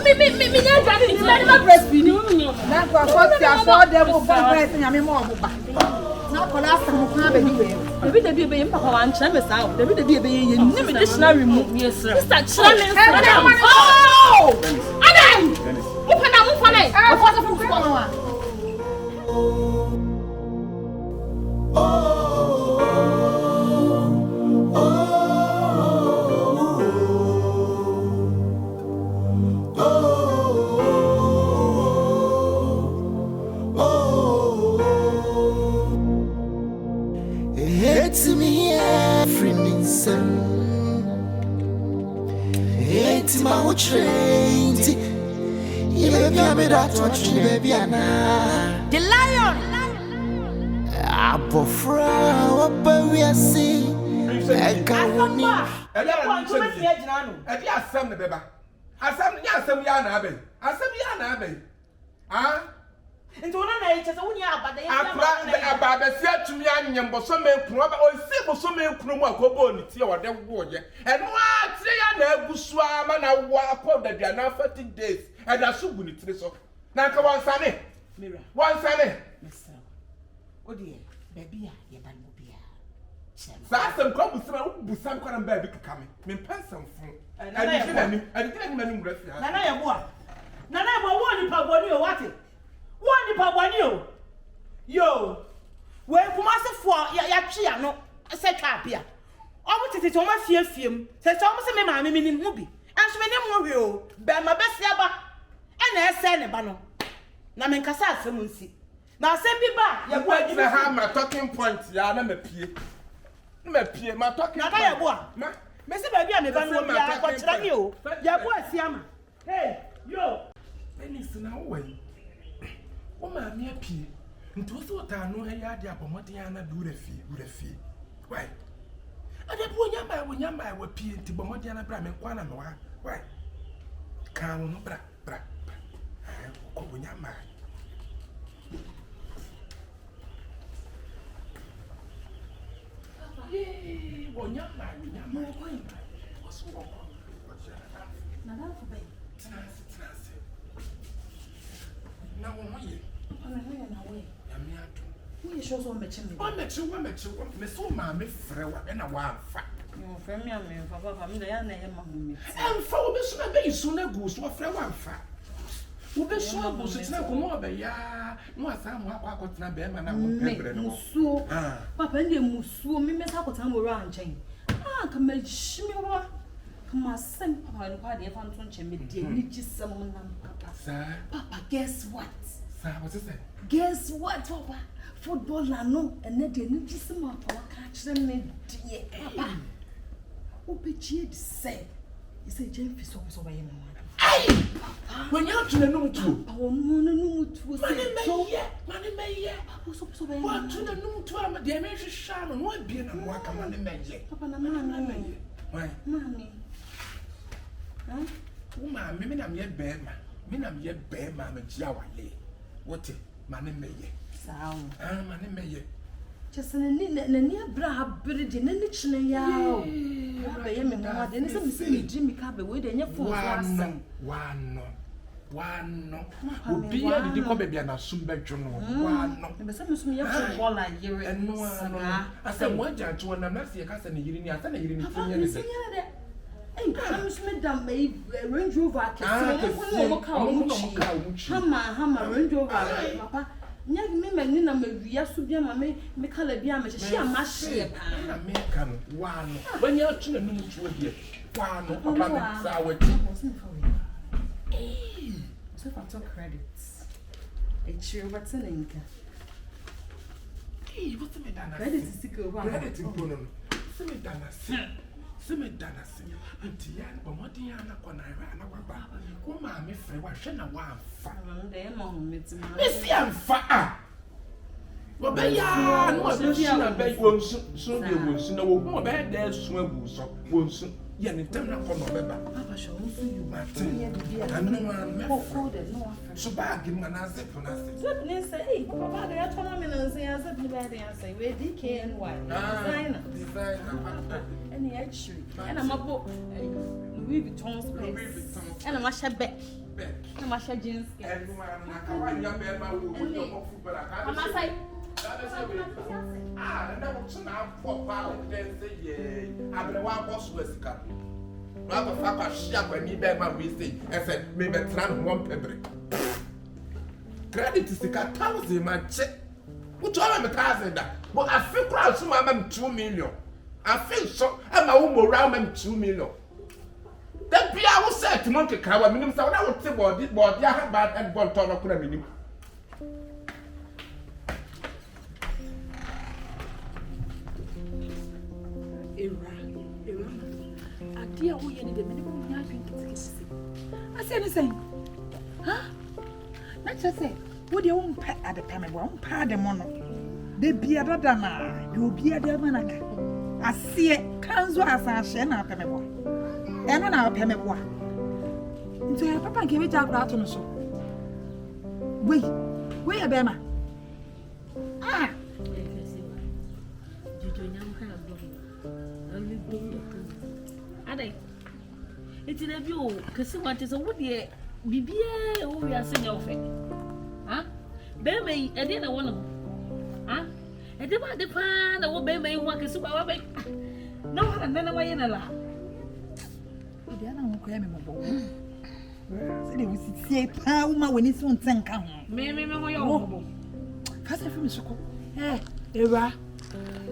That's what I saw them over breast and I'm more. Not for last time, maybe the baby in Papa and Chamis out. Maybe the baby in the dictionary move. Yes, sir. Oh! Adam! Open up for me. I was a fool. It's me every ninsem. It's my train. You baby, I'm that watching baby Anna. The lion. Abofra, what we are seeing. I can't win. Into one night, as only about the Abba to me and Bosome, or Bosome, Kruma, Cobonity, or the warrior. And what say I never swam and I walk up that they are now 30 days, and I should win it. So now come on, Sunny. Mirror, one Sunny. Oh dear, baby, you can be some come with some kind of baby coming. Me pencil from. And I didn't mean breath. Nana, you what? Nana, what you put or what? One the papa yo, where for myself for ya no, I said capia. I wanted to almost fear film, says almost a mammy meaning movie, and so many more, bear my best yaba, and I send a banner. Namen Casa, someone see. Now send me back, you're going to have my talking point, Yana, my talking point. I want, Mr. Baby, I'm a banner, but you, Yama. Hey, yo, listen away. Oh, my mere pea. And to thought I know a yard upon what Diana do the fee. Why? I don't want when Yama were pea to Bomodiana Bram and Quanama. Why? Come, bra. I will Yama. Yea, when Yama, what's wrong? Now, we show so much. One met you, Miss Maame, Frewa, and a wild fat. Your family, Papa, and for this may sooner goose or Frewa fat. Who be so goose, it's not more, but ya, no, some walk not bear, and I will pepper and so. Papa, and you musu, me miss out time around chain. Come and shimmy. Come on, send Papa and party if I'm touching me, dear, just someone. Papa, guess what? What's it? Guess what, Papa? Football, no, and then they need to some more catch them, dear Papa. What be cheered say? You say, Jim is always away. When you're to the noon, too. Oh, no, money may, Papa, so what to the noon, too. I'm a damage shaman, what being and what come on the magic. Papa, why, Mammy? Huh? Oh, my, maybe I'm yet bear, I'm yet bear, Mamma Jawale. What money may ye? Sound, money may ye. Just a near bra bridge in the chin. Yaw, I am in my dinner. Some Jimmy Cabby with any one. One, no. Be a decoy baby and a soon bedroom. One, no. But some of me are all like you and no one. I said, one judge, one, I'm not seeing a cousin, you didn't have any reason. Hey, come Smith down, babe, Range Rover. Hammer, Range Rover, Papa. Never me, Nina, maybe I should be a mammy, make her be a machine. She a machine. American, one. When you're to the new to here, one, I wasn't for you. Hey, so I took credits. It's your what's an anchor. Hey, what's the matter? Credit is sick of credit in Bonum. Simi dana simi anti yan bo modi yan akọ na ra na waba ko ma me fre wa hwe na wa amfa de mo metima me si amfa a wo be ya no be shi na be wonsu so de wonsu na wo mo be de su agu so wonsu ye ne tem na ko no be ba papa sho wonsu yu ma tin anu ma me ko de no afa so ba gi ma na zip ne say hey papa de atoma me na say zip ni ba de say we DKNY designer and actually and I'm a book Louis Vuitton space and I'm a shabby Na ma share jeans. Everyone, I can't young man who your football. I can't say. And that was now for power. Then say, yeah, I'm the one boss was coming. Rather, Papa Shaq when he bear my wasting and said, maybe tran 1 pebble. Credit is the 1,000 man check. What you have a thousand that? But I feel proud to my 2 million. I feel so, and my own around 2 million. That be I was said to Monkey Cow, minimum, so I would say, well, this boy, I have bad and one ton of minimum. Dear, we need the minimum yapping. I said the same. Huh? Not just say, what do you want at the time? One part the mono. They be a dana, you'll be a demanaka. I see it, comes as I share our pemebo. And on our pemebo. So your papa gave it out on the show. Wait, where a bema? Ah, it's in a view, because what is a woody, BBA, oh, we are saying of it. Huh? Baby, I didn't want to. Huh? I didn't want the pan, the baby, one can super. No, and then away in a lot. The other one came in. So they will see a woman when it's on 10 count. Maybe, first of all, eh, Era.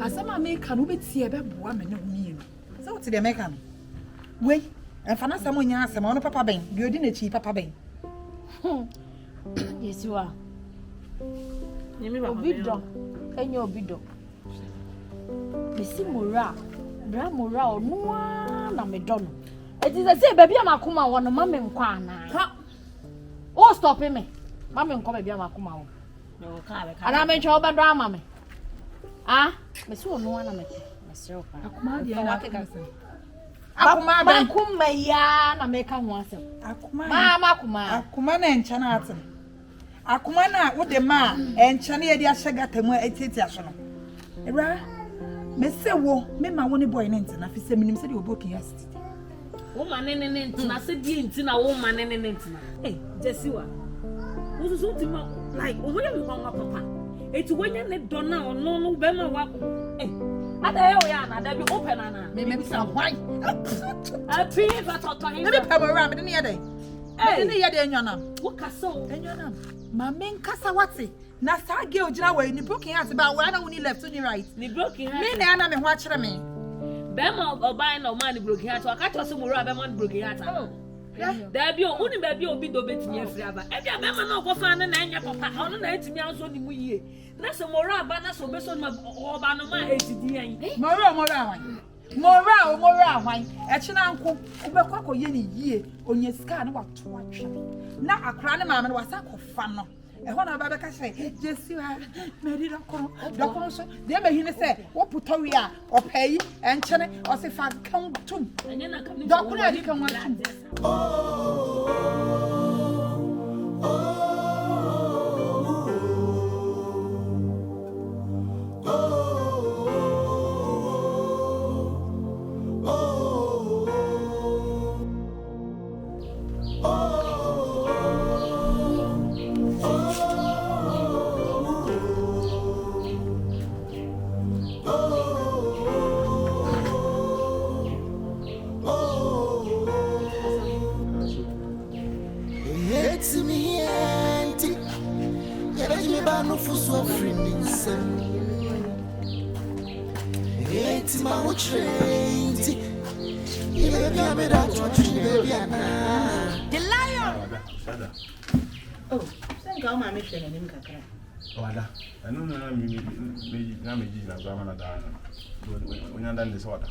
As some make can see a baby woman, no mean. So what's the American? Wait, and for someone else, I'm on a papa bang. You didn't cheap papa bang. Yes, you are. Obido, and your bido. Missy Mura, Bramura, or no one, I'm a don. It is a say, baby, I'm a kuma one, mamma and Kwana. Oh, stop me. Mamma and come, baby, I'm a kuma. And I'm a job at drama. Ah, Miss one, I'm a myself. Akuma kuma ya na meka ho asem. Akuma na enchana atem. Akuma na wo de ma enchana ye de ahyegata mu etiti aso no. Era me se wo me ma wo ne boy ne ntina fi se minim se de obokin yasti. Wo ma ne ntina se die ntina wo ma ne ntina. Eh, Jessiwa. Wo so ti ma like wo ye me kwa papa. Eti wonya ne dona ono no be ma wa. Eh. Ada yo ya na da bi open na. Me say why? I pray for toto him. Me pay around me dey dey. Me dey dey enyonam. Wo kasa o enyonam. Ma men kasa wati. Na sa girl gina we ni broken heart ba we na woni left ni right. Ni broken heart. Me na me ho a kire me. Be ma oban na o man ni broken heart. Wa ka to so mo ra be man broken heart. Oh. Da bi o uni be bi obi do betimi afiri aba. E bia be ma na okofa na anya papa. Ono na etimi anso ni mu yie. Na so mora aba na so beso ma oba no ma etidi yan. Mora wan. Mora wan. E china nko obekwa koye ni yie onye sika na wato atwe. Na akra ne maame no wasa kofa no. E ho na ba be ka say Jessiwa meri dokoro so de be hine say wo putowi a opayi enchene o se fa kan tum. Enye na kan dokoro adi kan watum. Wada. I don't know me na zama na da. When I'm done this water.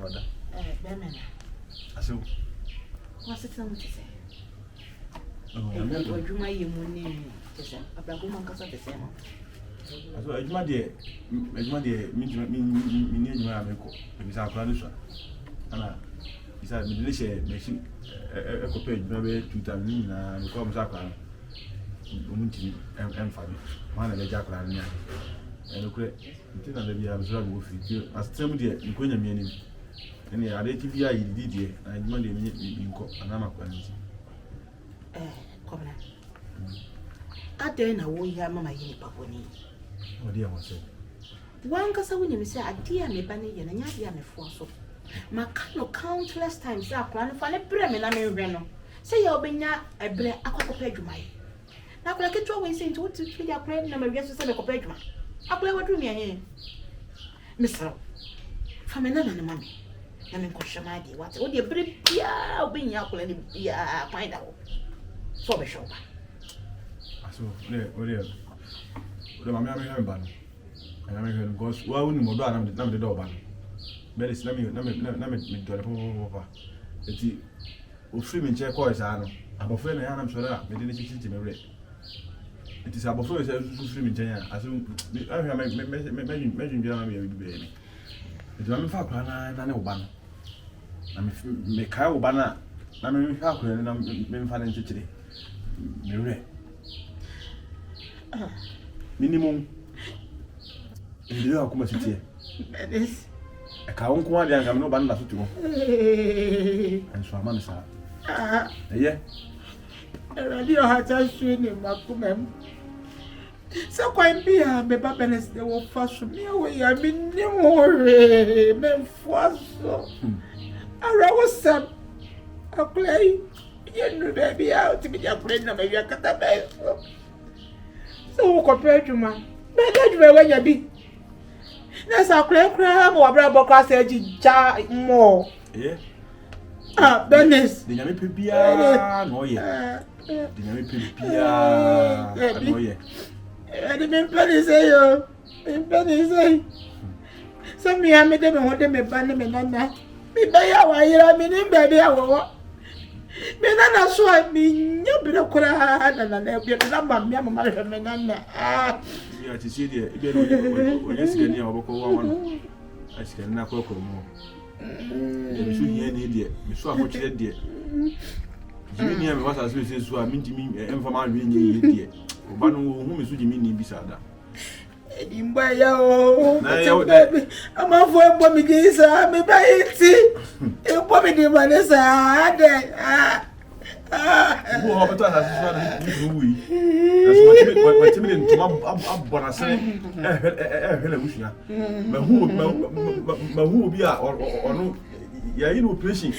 Wada. Bemena. Aso. What's it something to say? Oh, I'm not going to my money. Abraham man kasa te say. Aso ejuma de mi ni ejuma ameko. Bi sa akura no so. Ana isa mi de share machine e ko page na be 2000 na mi ko mo sa akura. Omunti emfani mana le jakura nya enokure ntina le bia mzura go fi astem de nkonya mi anim Any other TV I did here, I demand in Anama. Come on. I then I won't hear Mamma Yini Paponi. Oh, dear, what's it? One cassa when you say, I dear me, Banny, and I am a force. Macano countless times I plan for a bremen and a reno. Say you'll be now a bread a copper my. Now, I get always saying to treat your friend number yes to send a copper. I play what do me here. Mr. From another mammy. I mean, question my dear, what would you bring? Yeah, being up and yeah, find out. So be sure. So, the mamma have ban. And I heard goes, why wouldn't you go the door ban? Bernice, let me do it. It's free in check coins. I'm a friend, and I'm sure that we didn't see me read. It is about 4 years free in China. I have imagine baby. It's not for Pana and Obana. I'm a cow banner. I'm a cow and I'm been financial today. Minimum. You are coming here. This. A cow and I'm no band to go. And so I'm on the yeah. Radio had a swing in Macumem. So quite be a Bernice, they will fast from me away. I mean, no more men for so. I was some. I play. You know, baby, out to be a friend of your cat. So compared to my that's where you be. That's a crab or bravo class jar more. Yeah. Bernice. The Yami Pipia, no, yeah. The Yami Pipia, no, yeah. I didn't Bernice. Some me, I made them want them a banner, Menana. Me by our year, I mean, baby, I will. Menana so I mean, you be a crowd and I'll be a number, Menana. Yeah, to see the when you see any of one, I can not go more. You should hear an idiot, you saw what you did. You mean what I say, so I mean to me, and for my being idiot. But whom is you mean beside that? I'm a for what me is, I'm a by it. You put me in my side. Who are the others? What you to my say? Who be or no? Ya in operation.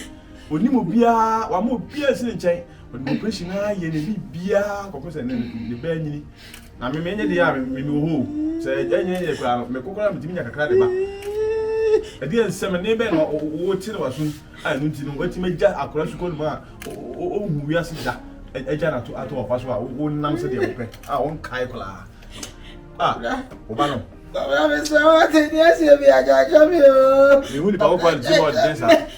Only Mobia, one more beers in the chain. But no operation, I beer, because and the Benny. I mean, many the army, who say, me cocoa, me a cradle. I didn't say my neighbor or what was soon. I don't know what to make that across the corner. Oh, we are sitting a jana to out of us who won't answer the open. I won't kaikola. Obano. Yes, you be a judge of you. You will power quite the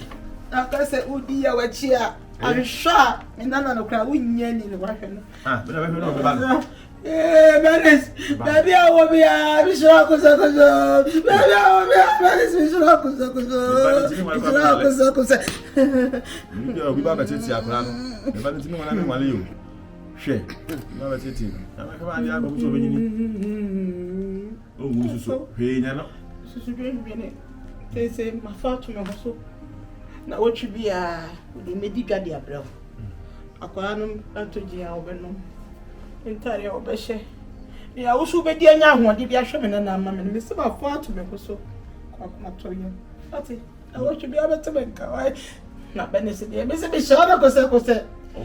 I said, oh dear, what cheer. I'm sure, and none of the crowd wouldn't yen in the weapon. But I don't know about Bernice, baby, I will be a Bishop. Baby, I will be a Bernice. We bought a titty up. The Valentino and I want you. Share. No, it's it. I'm going to go so. Hey, Nana. They say, my father, my hustle. Now, what should be a medical dear brother? A quanum, and to the album. Entirely obeshe. Ya usu be dia nya ho de bia hwe me na ma me me se ba fo ato me so. Kwa ma to yin. Ati, I want to be able to make why. Na Bernice de me se be shora ko se.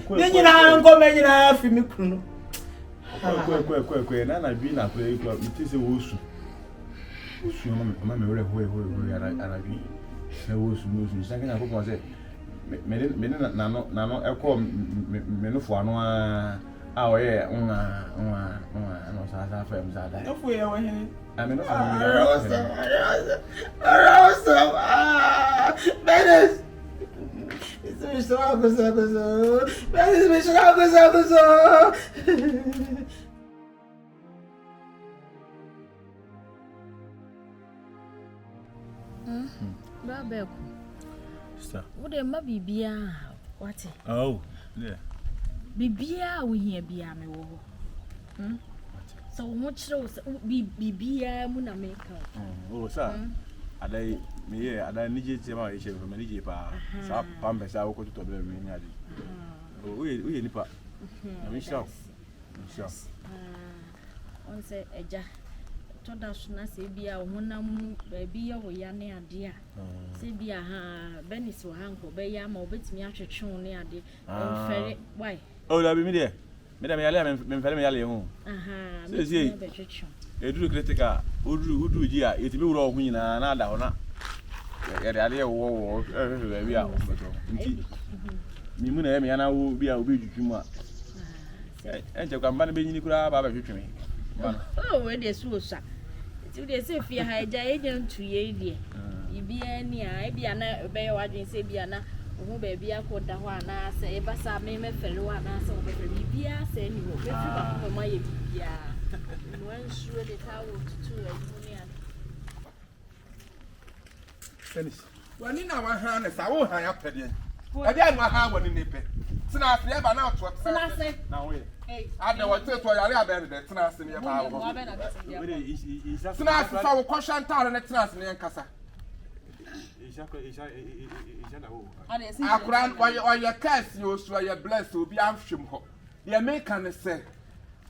Me nyina nko me nyina fi mi kunu. Kwe na bi na kwe ko it se wo su. Osu ma me wore ho ara bi. Na wo su no su sanke na ko se. Me na no e ko me no fo ano a oh yeah, no sa fam sa da. No fue o he. I mean, Rosa. Bernice. Isso me acusou. Bernice me acusou. Babeko. Sister. What am I bibia? What? Oh, yeah. Bibia we hear bia me wo. So much so bibia mu na make. Oh, sir. Adai me yeah, ada nije ti ma ye from nije pa. Sa pambe sa wo ko to bla mi nya di. We nipa. I'm sure. On say eja. To da so na se bia wo honam ba bia wo ya ne ade a. Se bia ha Bernice wo hanko be ya ma obetimi atwetwe ne ade. On fere why? Oh, da bi mi de. Me da me yale me fere me yale ho. Me be twetwe. Eduru critical udu ji a yetimi wuro ho nyina na ada ho na. Ya de ade wo ba bia wo beto. Nti mi mu na me yana wo bia obi dwudwum a. Enche kwa mba na be nyini kura ba twetwe me. Oh, we dey so sha. Ti dey say fi ha eja agent to ye die. Ibi ani a bia na be ya wadwen say bia na wo ba bia ko da ho ana se e ba sa me fere ho ana se wo be fere bia se ni wo be fi ba ko ma ye bia. One sure the tower to a union. Finish. Wani na wa ha na sa wo ha ya pede. E dia ma ha wani ne pe. Tina afi e ba na to. Tina se. Na we. Ada wa to yare abe ne tina ase ne ba wo. Tina ase sa wo kwhwa ntare ne tina ase ne nkasa. Akran oye kasi osu oye bless obi amhwem ho. Ye make an say.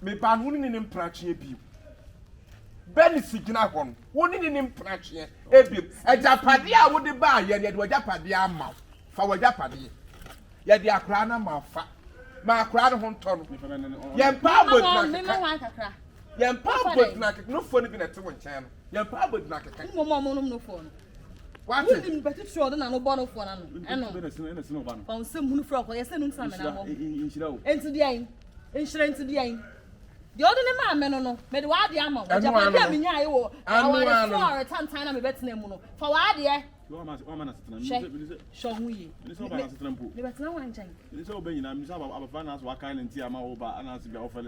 Me ba no ni mprache bi. Bernice gina ho no. Wo ni mprache ebi. Ejapade a wo de ba ye de ejapade ama. Fa wo ejapade. Ye de akran na ma fa. Ma akran ho nto no. Ye mpa bod na kaka. Ye mpa bod na kaka. No phone bi na te wo nchen no. Ye mpa bod na kaka. Mo no phone. What is it? But it's sure that no born of one. I know. Found some who from yes, and some into the end. Insurance to the end. The other man, no, made what the amount. I want a time I'm a better name. For what, dear? Show me. It's no one time. It's all being I'm about finance, what kind of tea I'm over and answer your offer.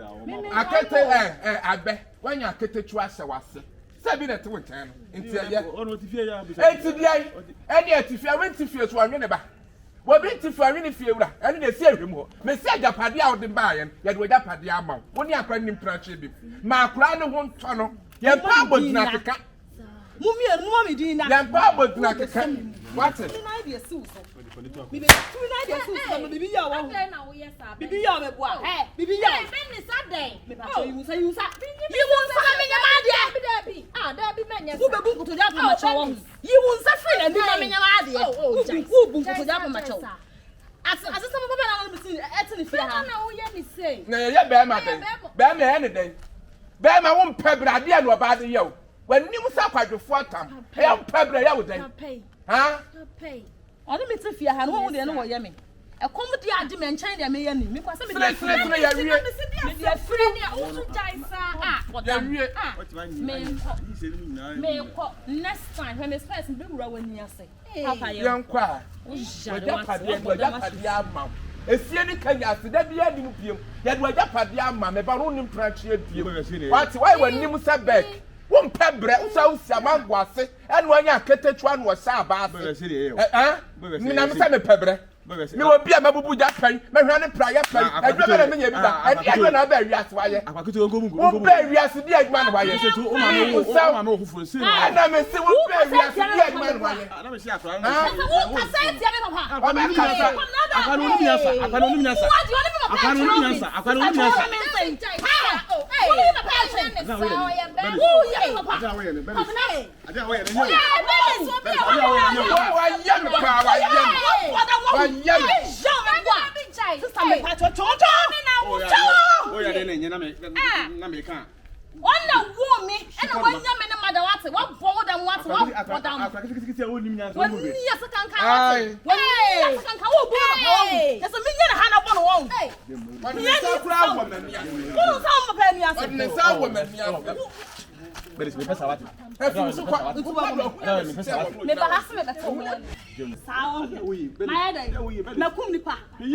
I can't tell I bet when you get to trust a was. 7 at 1 time. Into the and yet if you went to fear to a ba. What been to for any fear and they say him more. May say that party out the buy yet with that party amount. When you are planning pressure, my crown won't tunnel. Your papa not a cat. Mummy and mommy doing that. Your papa not a cat. What's it? Idea, Susan. Bibi ya meboa. Bibi ya. Bernice Asare. Me pa you say you say. You won't say me nyama ah, there be menya. Who be bunku to japa macho won. You won't say free and be me nyama ade. Who bunku to japa macho. As some papa na me see etini fi ha. Na wo ye me say. Na ye be ma den. Be ma any den. Be ma won pebrade an wo ba de ye o. When nim sa kwadwofo atam. E pebrade ye wo den. Ha? Pay. Onu me te fi ha no wo de no wo ye me. E kom de ade me nchen de me ye ni. Me kwa se me de free. Me ya wie. Me de free ni a wo so jai sa. Ya wie. Me ko next time when me first be wura wani ase. Papa ye. Yan kwa. Oja pade ama. Esie ni kanya ase da bia nim piem. Ya de oja pade ama me ba no nim prache piem. What why when nim sa back? Won pebre usa usia mango ase enu anya ketetwa no sa ba ase mi na me se me pebre mi wo bia mabubu ja pan me hwa ne praye pan adwa na me nya bi da adwa na ba wiase waye akwakuto ngo mungu wo ba wiase di adwa na waye se tu o ma me ofufo se na me se wo ba wiase di adwa na waye na me se akra wo ka se ti me papa o me ka sa akwa no nyasa Ona wo me ena wanya me ne mother wate wa bow them wate wa down woni yesa kanka wate hey kanka wo bo yesa me nya na ha na bo no won me sa kura wo me nia wo sa mo pa nia se me sa wo me nia Bernice me pesa wate e so kwa me ba hase me beta wo sa my dai na kum ni pa wo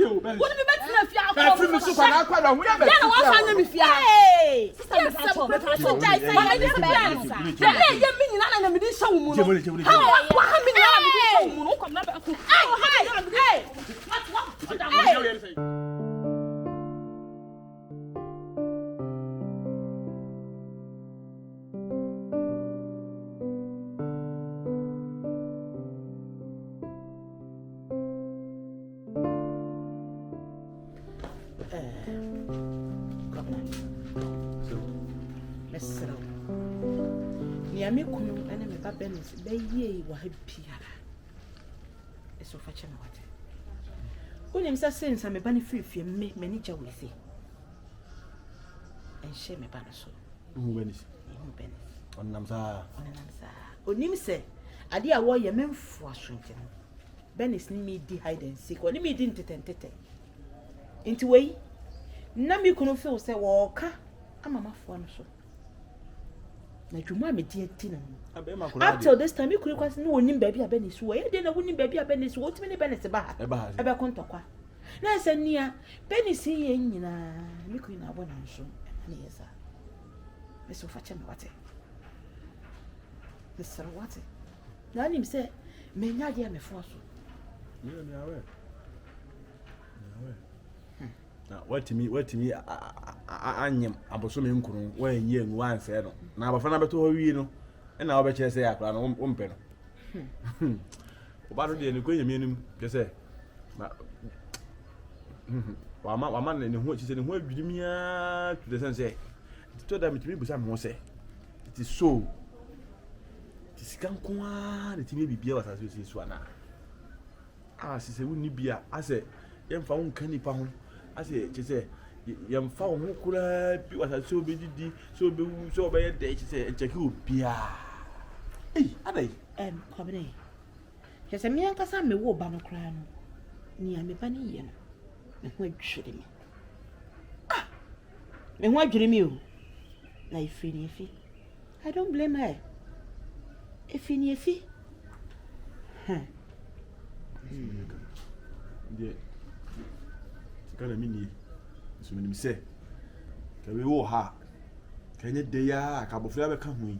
ni me betina fi akọ fi me so kwa na akwa da hu ya be ya na wa fa nya me fi hey sister me pa so dai say ya ni se be ya me nyina na me di hye wo mu no ha wa ha me nyina na me di hye wo mu no kom na ba ko hey what Mesro. Niame kunu ene me ba Bernice be ye wa ha biara. Eso fa che me wate. Unim sa sense me ba ne fifie me ni gya we se. En she me ba no so. Bernice. Bernice. Onam sa. Onim se ade a wo ye memfo asonte no. Bernice ni me di hide and seek. Oni me di ntetentete. Inti wei na me kunu feel se wo ka amamafo no so. Na dwuma me di enti na. Up till this time me kunu kwase no onim baabi a Bernice wo. Ye de na wonim baabi a Bernice wo timi ne Bernice ba ha. Ebe kontokwa. Na se nia Bernice ye nyina me kunu na abona nso. Na yesa. Me so fa che me wate. Me sero wate. Na nim se me nya de me fo so. Me awe. Na what me anyem aboso me nkuru wa enye nwa anse no na abafa na beto ho wi no e na obeche se akra no ompe no obado de ne kwenye mienum ke se na wa ne ho chi se ne ho adwirimia to the sense to da mitimi busa me ho se it is so tisikan kwa ne timi bibia wasa so ana sise woni bia ase yemfa won kanipa ho ase che yemfa wo ho kura bi wasa so be didi so be wu so be de che cheki obia adai kwabene che mi ankasa me wo ba no kra no ni a me ba ni ye no me ho adwere mi me ho adwere mi o na ifi I don't blame her ifi de kana mini so mini se ka we wo ha kanye de ya ka bofra be ka hu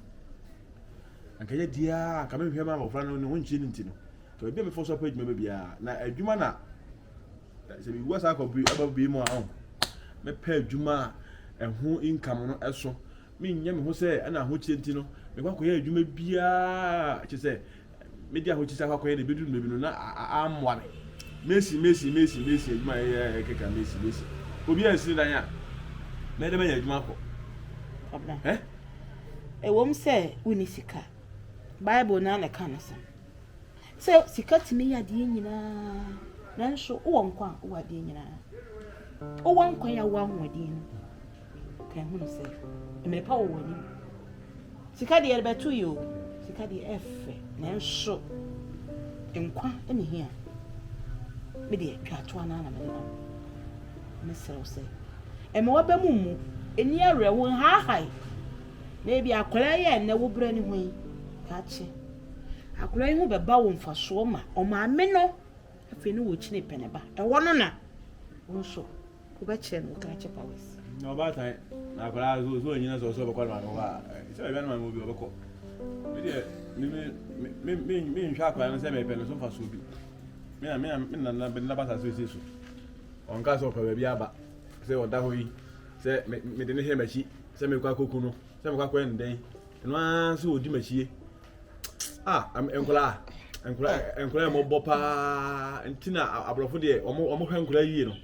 ankanye dia ka me hwe ma bofra no ho nchi nti no ka be me fo so page me bia na adwuma na se bi wasa ko bi ababi mu a me pa adwuma ho income no eso me nya me ho se ana ho chi nti no me kwa koye adwuma bia che se me dia ho chi sa kwa koye de bedu me bi no na amwa Messi adwuma keka Messi obi ansi dan ya me de me adwuma ko wom se woni sika Bible na kan se sika timi ya de nyina nanso wo nkwa wo ade nyina wo nkwa ya wo ahodi no kan hu no se me pa wo woni sika de betu yo sika de efe nanso nkwa ene hia me de twa na na me sero se e me wabe mumu eni awre won ha na bi akola ye na wo bra ni hoyi ka che akola yi hu be ba wo mfaso ma o ma me no afi ni wo chine pene ba e wono na won so ko ba che no ka che pawes no ba tai na akola zo nyina so be kwa ma no ba se be na mo bi obeko me de me nhwa akola no se me pene so mfaso bi me na be na ba sa so on ka so pa be aba se o da hoyi se me de ne he machi se me kwa koku no se me kwa kwa ndai no an so odi machie enkola mo bopa ntina abrofo de omo hwa enkola yie no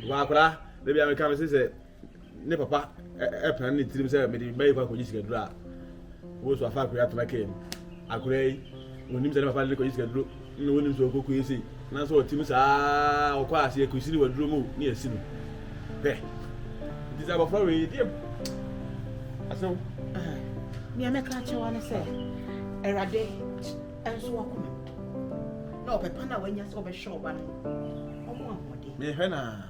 wa akora de bia me ka me se ne papa plan ne tirim se me de bayi kwa ko jisika dura wo so afa ko ya tona kem akora yi onim se ne papa le ko jisika duro no wonim so koku yesi na so tim sa o kwa ase ko siri waduro mu ni asi no be this about flower dey aso mi ameka chewa na se erade enso akoma no pepa na wanya so be show ba no omo amode me hwe na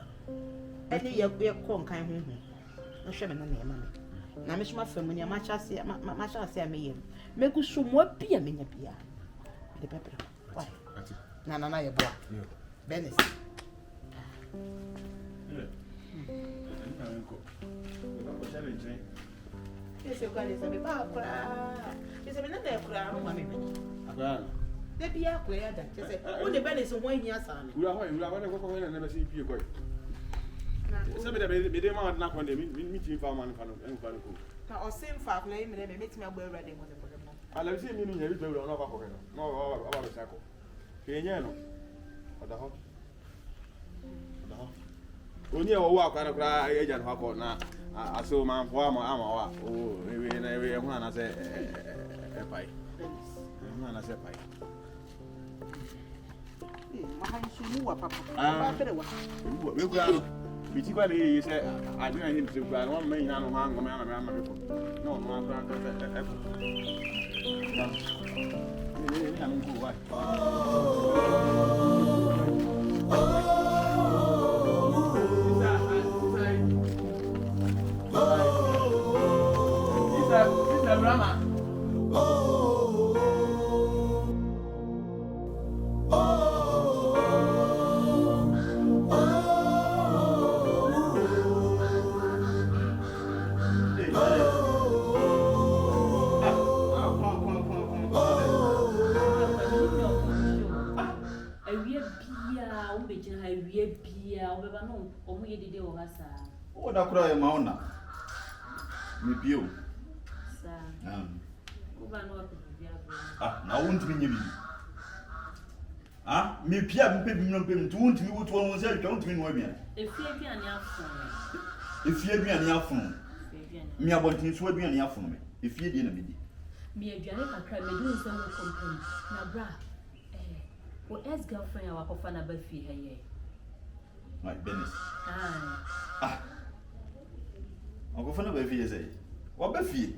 ene ye ko nkan ho no hwe me na na ema me na me suma famu ni ma chase me yem me ku so mo bia me nya bia de pepra why na yeboah Bernice Ese kwa ni sabe ba kura. Ese me na da kura no ma me bani. akora De bia kwa ya da. Ese o de Bernice ho hia sa no. ura ho ne ko na be si pie ko se me de ma na ko de mi ti fa ma no en fa no ko Na o sim fa kula yi me me metimi agbo awrade mo de ko de mo. ala bi se mi no nya bi to ura no kwa ko no aba be sa ko ke nya no oda ho Oni e wo akwa na kura eja no akọ na aso man fo ama wa o we hu na se pai. Hu na se pai. Mahansu wa papa. Ba bere wa. We kura bi ti kwa le se adina him se kura no man ina no ha ngom ya na me ko. No no akwa ka e ko. Ni anu ko wa. Brahma. O da kura e maona. Me bio. Na won't me nyibi. Me pia me pe bi no pe mtu won't me wo to won se atwa won't me no abia. Efie aduane afon. Efie aduane afon. Me abontin so aduane afon me. Efie die na me di. Me aduane kakra me di nse wo company. Na bra o ex girlfriend wa kofa na ba fie ha ye. My Bernice. Okofa na ba fie say. Wa ba fie.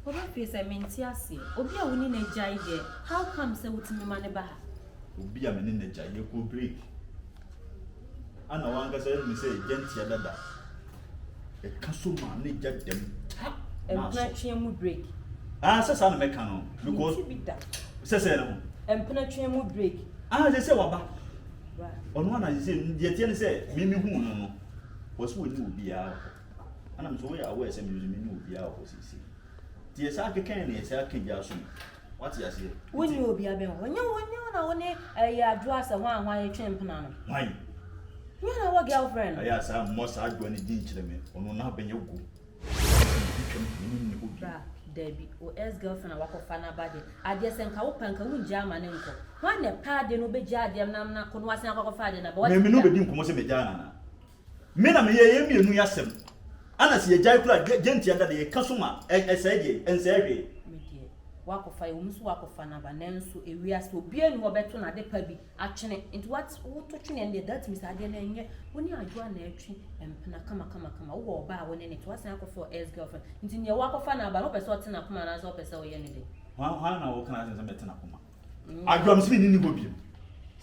Oba fie say menti ase. Obi a woni na jai de. How come say wutimi ma ne ba? Obi a me ne jai ye ko break. Ana wanga say me say gentia dada. E kaso ma ne jadem. Empna twen mu break. Sasa na meka no because sasa no. Empna twen mu break. They say waba. Right. On one I say the tie say me hu no. Was we ni obi a. Ana me so we aware say me ni obi a ko sisi. Tie sa ke kan na say aka ja so. What you say? When you obi a be wonya na woni ya adwo asa hwan ye twen pena no. Why? You na wa girlfriend. Aya sa mo sa adwo ni din kire me. Ono na benye gu. Debbie o ex girlfriend wa kofa na bade ade senka wo panka wunja ama ne nko wan ne pa de no beja ade nam na ko no wasen akwa ade na ba me no be di nkomo se beja na me na me ye mienu yasem ana se ye jai kula genti anda de kasuma esede ensehwe me die wa kofa ye umsu wa kofa na ba nenso ewia so bia ni wo beto na de pa bi atwene into what wo to twene and that means ade na enye woni adwa na atwi empena kama wo ba woni ne to wasen akwa for ex girlfriend nti ne wa kofa na ba no pese ote na kuma na so pese wo ye ne de ha na wo kana sense mete na kuma adwa mse ni go bi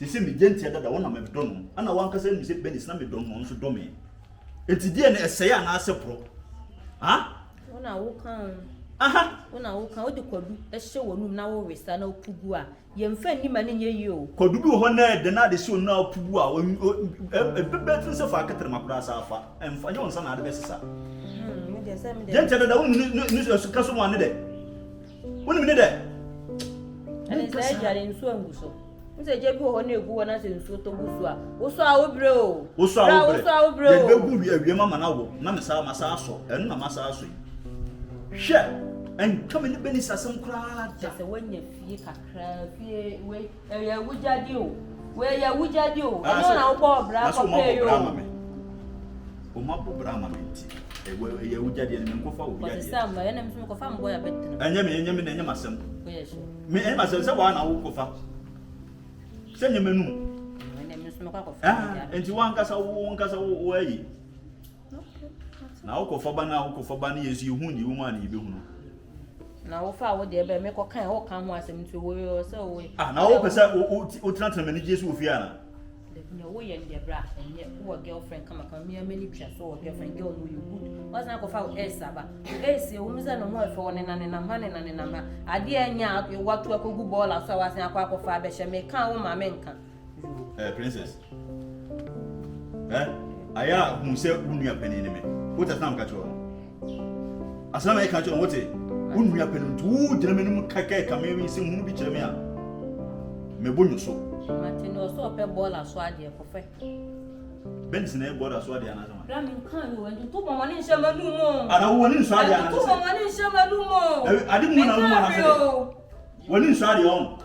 se me genti anda da wona me do no ana wanka se mi se Bernice na me do no nso do me enti die na eseye ana asepro wona wo kan wona wo kan odi kwadu ehye wonum na wo wesa na opugu a yemfa ni ma ne ye o kwadu bi ho na de na de se na opugu a bebe se fa ketere makura sa afa emfa nye wonsa na ade besesa me de se me de genti anda da wonu ni kaso mo ane de wonu mi ne de ene se jare nsu anguso nse je bi ho na egu wona se nsu to gusu a wo so a wo bre o wo so a wo bre o ye begu awie mama na wo na me sa masa aso enu na masa aso hwe en come ni Bernice asem kura se wonya fie kakra fie we ya wujadi o we ya wujadi o eno na wo bo bra ko pe yo o ma bo bra ma menti e ya wujadi en me ko fa wujadi ko se ma yana me ko fa mbo ya betin enye me na enye masem ko yeso me enye masem se wa na wo ko fa se enye menu ene me so ko fa enti wankasa wo ayi na wo ko fa ba na yesu hu ni wo ma na ibe hu no na wo fa wo de be me ko kan wo kan ho asem nti wo se wo na wo pesa o tena mani jesu ofie ana de wo ye de bra enye wo girlfriend kama me many twa so wo girlfriend girl no you good was na ko fa wo esaba ese wo mza no mo efe wo ne na ma ade anya watu akogu ball so was na akwa fa be hye me kan wo ma me nka princess aya hu se unua panini me wo ta sam ka cho asama e ka cho wote unua panini tu dina menum kaka ka me se hu bi kire me a me bonyo so Martin so pe ball so ade ko fe Bernice na e ball so ade ana sama bra me kan yo en to mo ni nse manu mo ana wo ni so ade ana to mo ni nse manu mo ade mu na mo na se woni so ade on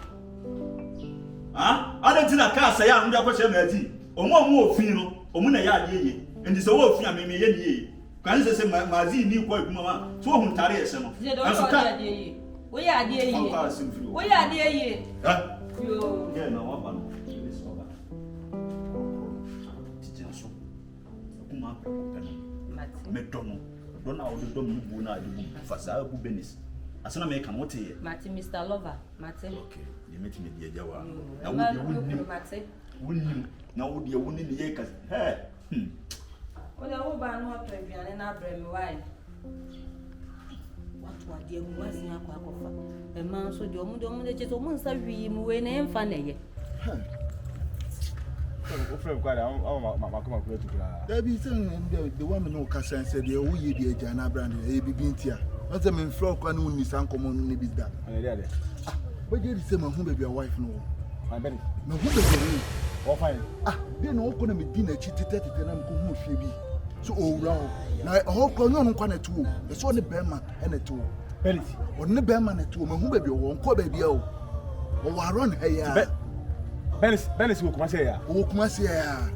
ade tina ka sa ya nda ko che ma ati omo ofin no omuna ya ade ndi so wo fia me ye ni kan se mazi ni kwa kuma so hun tare ese no anso ka wo ya ade ye wo ya ade ye ha yo ye no wa ba no ile so ba ti so kuma ko me dono dona o do mu bu na ade bu fasa bu Bernice asana me kan wote ye Mate Mr. Lover Mate okay ye meti me dia jawa na wo de Mate wunni na wo de wunni ne ye ka he o da wo ba no to aduane na abrem why watu ade mu wasi akwa akofa e man so de omu de cheto mu nsa wi mu we na emfa na ye o frem kwara ma kuma ku etu kura There be some the woman no ka sense the wo ye de agya na brand e bibi ntia. What's the men flow kwa no ni san komo no bi da. ade But you say my home baby your wife no. my Bernice No home baby. o fine They no ko na me di na chi tete na me ko hu hwe bi. So o wura o. Na ho ko no kwa na tuo. E so ne bema e na tuo. Bernice O ne bema na tuo me hu baby o nko baby o. O wa run he ya. Bernice wo kuma say ya O kuma se ya.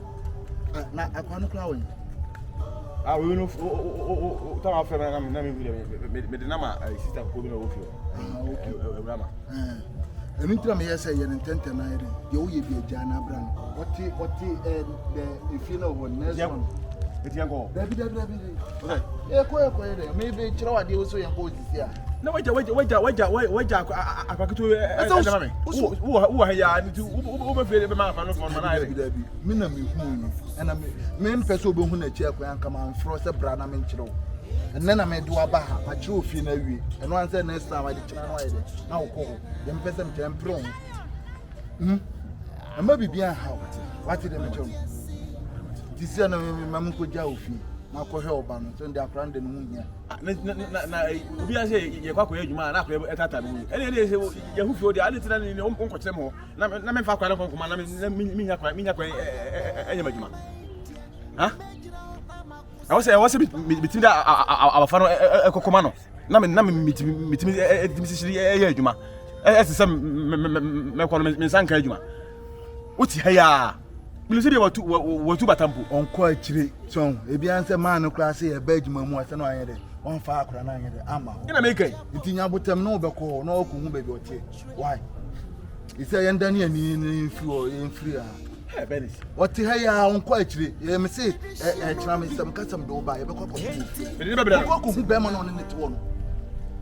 Na akwa no kra wo. we no ta ma frem na me de na ma sister ko bi na wo fi o brama Enu tira me yesa ye ntente na ire ye wo ye bi agya na brand what the if you know what next one etiango dabi e ko ye de me be kira wade wo so ye ko sisi a na waja akwakitu na me wo ha ya ni wo be fere be ma fa no fo na ire dabi me na me hu ni na me mpese obo hu na chi akwa anka ma mfro se bra na me nkire wo enne na me do aba ha ma kire ofi na wie eno an se next time I dey kira no aye de na wo ko ye mpese mche mpro ama bibia ha wati de me chom disi na me mam ko ja ofi na ko he oba no so ndi akra nde no hu na obi ase ye kwa adwuma na akwa etata no ene se ye hu fi odi ade tena ni on ko kyerem ho na me fa kwa na konkoma na me nya kwa enye madwuma ha I was between that our fan ekokoma no na me mitimi sisi ye adwuma ese se me kwa me sanka adwuma uti ha ya Bilu se watu batampo onko akire son ebi anse man kra se ye ba adwuma mu ase no anyede on fa akra na anyede ama ina me kai itinya botam no obeko na oku hu baby otie why ise ye ndani ani free a Bernice otie ha ya onko akire ye me se kira me sam kasam do ba ye be kokko me ni bebele ko hu be ma no ne te wo no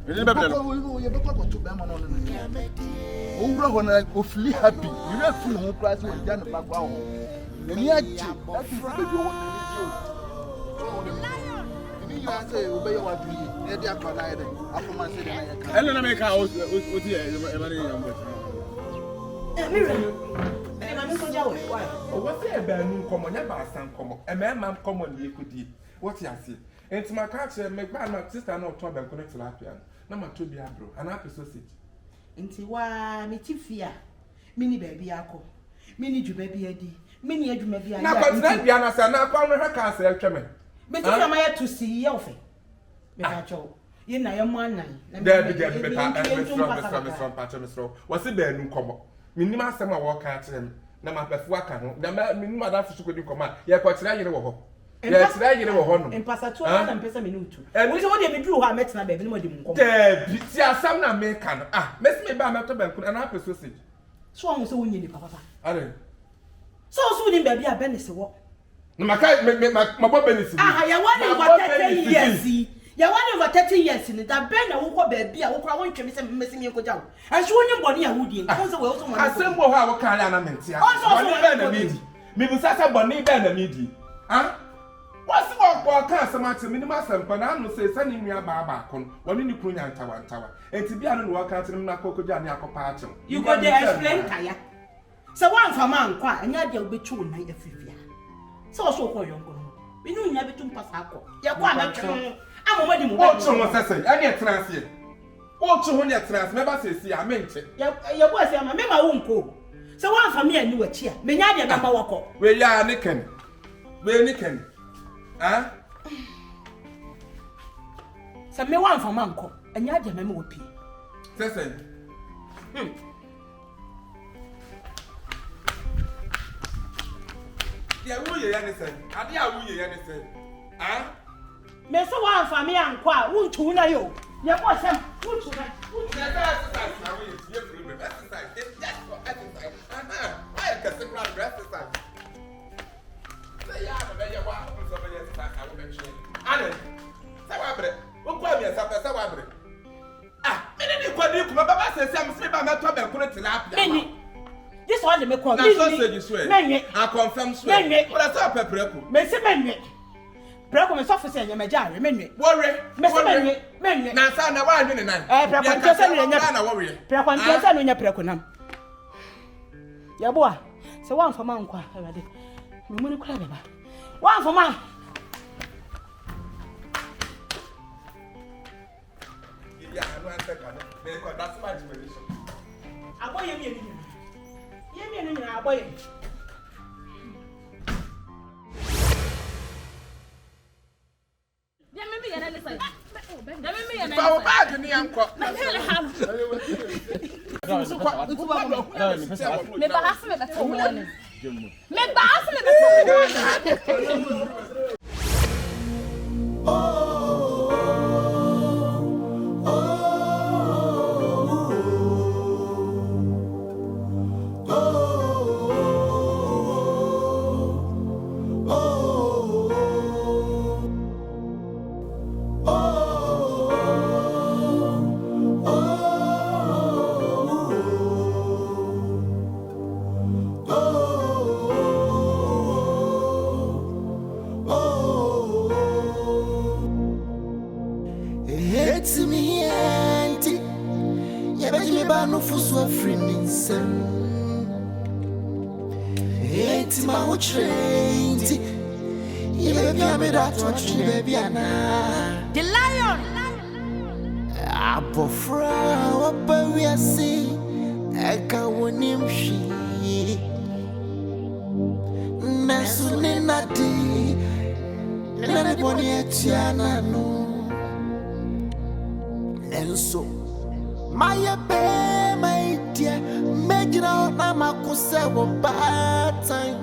me ni bebele ye be kokko to be ma no ne o wura ho na ofili happy you na feel ho kra se o ja ne pa kwa ho ni achi that is baby o ni ya say obey your do ye dey akona ye dey afoma say dey na ye ka ele na me ka oti e ma ni yambo Mira e ma me ko jawo why o wo say e ba nu nkomo nya ba san nkomo e ma ma nkomo ni ekudi what ya say enti ma ka che me gba na sister na oto ba nkono tilapia na ma to bia bro ana pe sausage nti wa me ti fia mini baby akọ mini ju baby adi mini adwuma bia na kwa tilapia na sa na kwa no hwa ka sa etweme me ti fia ma ya to si ye ofe me ka cho ye na ye mo anan na Debi be pa mesro wasi be nu nkomo minim asem a wo ka atrem na mapefu aka ho na minim ada fusu kodi nkoma ye ko tira yire wo ho ye tira yire wo ho no empasa to na mpesa me nutu wo se wo de me duru ho a metina be no mo de mu nkomo Debi ti asam na me ka no mesi me ba meto banku na ape sausage so won se wonye ni papa are so ni baby a Bernice wo na maka ma bo Bernice ya wani over 30 years ya wani over 30 years ni da ben na wo ko baby a wo kra won twemi se mmesi mi ko jawo anso wonye boni a wudi nko se wo so mo asem bo ha wo ka ya na mentia boni be na midi mi bu sasa boni be na midi wasi wo ka asem ati minim asem pa na anu se sani nua ba kon woni ni kru nya ntawa enti bia no wo ka ati na kokoja ni akopa ache you go dey explain kaya se wan fa man kwa anya dia obetu na afifia se wo so ko yonko no minu nya betu mpasa akọ ye kwa na twen amoma di mu o tun wo sese ani etranse o tun ho ni etranse me ba se si a menche ye bo se ama me ma wo nko se wan fa me ani wachi a me nya dia na ma woko we ya ni ken se me wan fa man ko anya dia me wo pie sese Yeah, who you anything? I did who you anything. Huh? Me so one for me and kwa, won't you know you? Your boss, won't you know? Exercise now is your problem. Exercise. It's just for exercise. Why a simple exercise? Say, yeah, but you want to somebody exercise. I will mention it. Alan, Sawabre, what call me a Sawabre? Ah, many people, my Baba says, I'm sleeping by my top and put it in up. This one, me call me. Sausage swear. I confirm swear. What I saw pepper. Me say men. Brako me sofo say nyama jare menwe. Worry. Me say menwe. Na sa na wa nwene nan. Brako ntia say no nya na worry. Brako ntia say no nya brako nam. Yeboah, say wan fama nkwa awade. Me mu ni kura beba. Wan fama. Yeah, I know answer kan. Me ko that's my explanation. Aboye mi eni. Ye mi eni na aboye. Power bag ni anko. Me bahas me beto woni. Me bahas me beto woni. The lion. Abofra wapawiasi eka wonimshi nasune nadi nane boni etiana no enso maya be my dear mejira na makuse wo batan